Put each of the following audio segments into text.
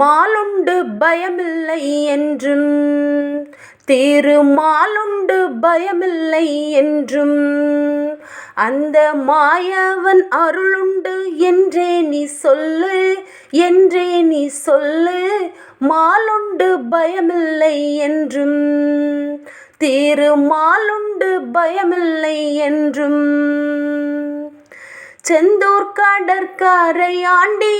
மாலுண்டு பயமில்லை என்றும் திருமாலுண்டு பயமில்லை என்றும் அந்த மாயவன் அருளுண்டு என்றே நீ சொல்லு, என்றே நீ சொல்லு. மாலுண்டு பயமில்லை என்றும் திருமாலுண்டு பயமில்லை என்றும். செந்தூர் கடற்கரை ஆண்டி,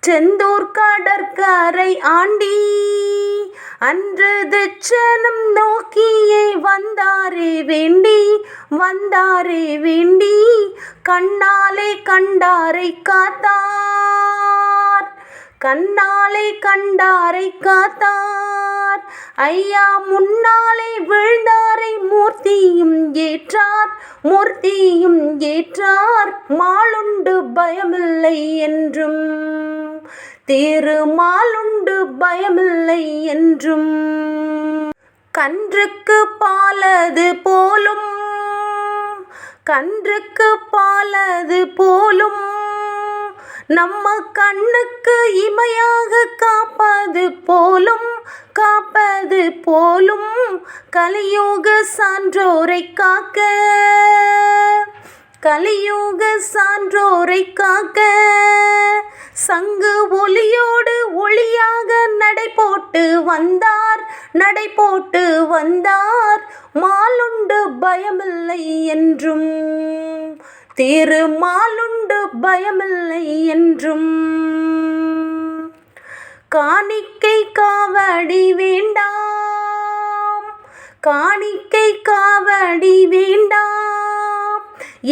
செந்தூர் கடற்கரை ஆண்டி அன்று தட்சணம் நோக்கியே வந்தாரே வேண்டி, வந்தாரே வேண்டி கண்ணாலே கண்டாரை காத்தார், கண்ணாலே கண்டாரை காத்தார். ஐயா முன்னாலே விழுந்தாரை மூர்த்தியும் ஏற்றார், மூர்த்தியும் ஏற்றார். மாலுண்டு பயமில்லை என்றும் திருமாலுண்டு பயமில்லை என்றும். கன்றுக்கு பாலது போலும், கன்றுக்கு பாலது போலும் நம்ம கண்ணுக்கு இமையாக காப்பது போலும், காப்பது போலும். கலியுக சான்றோரை காக்க, கலியுக சான்றோரை காக்க சங்கு ஒலியோடு ஒளியாக நடை போட்டு வந்தார், நடை போட்டு வந்தார். மாலுண்டு பயமில்லை என்றும் திருமாலுண்டு பயமில்லை என்றும். காணிக்கை காவடி வேண்டாம், காணிக்கை காவடி வேண்டாம்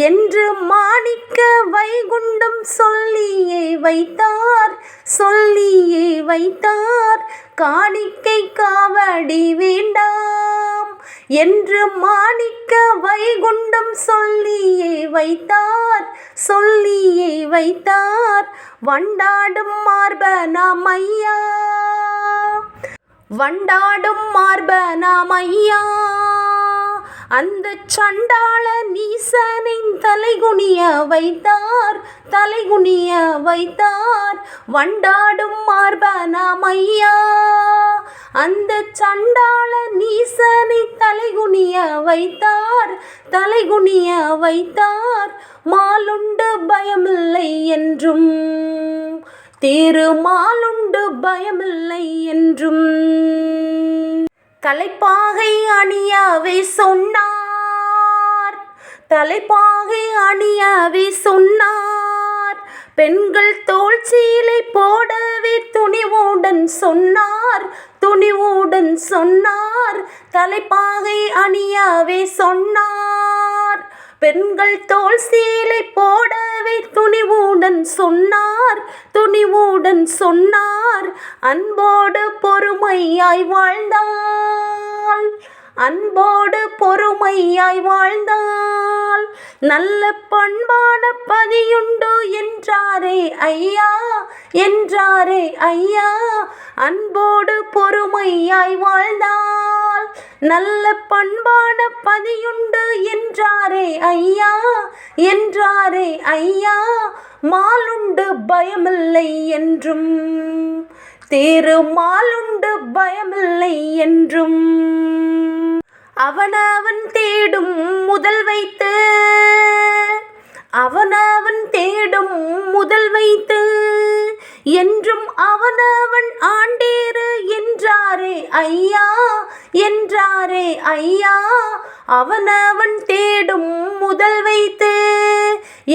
என்று மாணிக்க வைகுண்டம் சொல்லியே வைத்தார், சொல்லியே வைத்தார். காணிக்கை காவடி வேண்டாம் என்று மாணிக்க வைகுண்டம் சொல்லியே வைத்தார், சொல்லியே வைத்தார். வண்டாடும் மார்பனாம் ஐயா, வண்டாடும் மார்பனாம் ஐயா அந்த சண்டாள நீசனின் தலைகுனிய வைத்தார், தலைகுனிய வைத்தார். வண்டாடும் மார்பனாம் ஐயா அந்த சண்டாள நீசனை தலைகுனிய வைத்தார், தலைகுனிய வைத்தார். மாலுண்டு பயமில்லை என்றும் திருமாலுண்டு பயமில்லை என்றும். தலைப்பாகை அணியவே சொன்னார், தலைப்பாகை அணியவே சொன்னார். பெண்கள் தோள் சீலை போடவே துணிவுடன் சொன்னார், துணிவுடன் சொன்னார். தலைப்பாகை அணியவே சொன்னார், பெண்கள் தோள் சீலை போடவே துணிவுடன் சொன்னார், துணிவுடன் சொன்னார். அன்போடு பொறுமையாய் வாழ்ந்தாள், அன்போடு பொறுமையாய் வாழ்ந்தாள். நல்ல பண்பான பதியுண்டு என்றாரே ஐயா, என்றாரே ஐயா. அன்போடு பொறுமையாய் வாழ்ந்தாள், நல்ல பண்பான பதியுண்டு என்றாரே ஐயா, என்றாரே ஐயா. மாலுண்டு பயமில்லை என்றும் திருமாலுண்டு பயமில்லை என்றும். அவனவன் தேடும் முதல் வைத்து, அவனவன் தேடும் முதல் வைத்து என்றும் அவனவன் ஆண்டேறு என்றாரே ஐயா, என்றாரே ஐயா. அவனவன் தேடும் முதல் வைத்து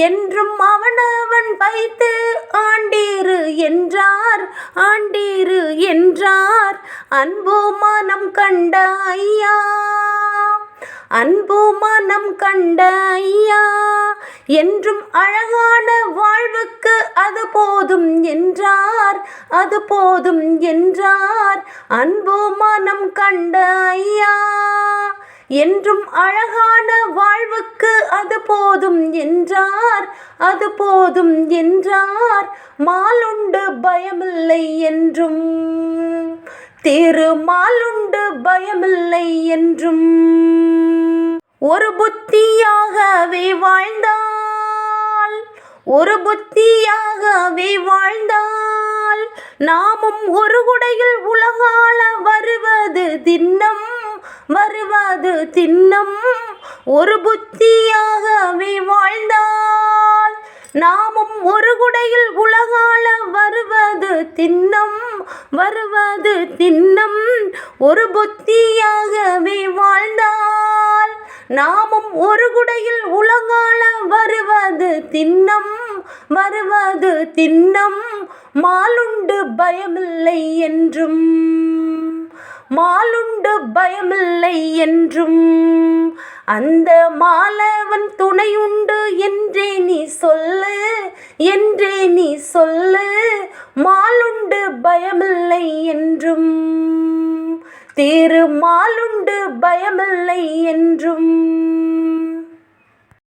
என்றும் அவனவன் வைத்து ஆண்டேறு என்றார், ஆண்டேறு என்றார். அன்பு மனம் கண்ட ஐயா, அன்பு மனம் கண்ட ஐயா என்றும் அழகான வாழ்வுக்கு அது போதும் என்றார், அது போதும் என்றார். அன்பு மனம் கண்ட ஐயா என்றும் அழகான வாழ்வுக்கு அது போதும் என்றார், அது போதும் என்றார். மாலுண்டு பயமில்லை என்றும் திருமாலுண்டு பயமில்லை என்றும். ஒரு புத்தியாகவே வாழ்ந்தால், ஒரு புத்தியாகவே வாழ்ந்தால் நாமும் ஒரு குடையில் உலகாள வருவது திண்ணம், வருவது திண்ணம். ஒரு புத்தியாகவே வாழ்ந்தால் நாமும் ஒரு குடையில் உலகாள வருவது திண்ணம், வருவது திண்ணம். ஒரு புத்தியாகவே வாழ்ந்தால் நாமும் ஒரு குடையில் உலகாள வருவது திண்ணம், வருவது திண்ணம். மாலுண்டு பயமில்லை என்றும், மாலுண்டு பயமில்லை என்றும், அந்த மாலவன் துணையுண்டு என்றே நீ சொல்லு, என்றே நீ சொல்லு. மாலுண்டு பயமில்லை என்றும், திருமாலுண்டு பயமில்லை என்றும்.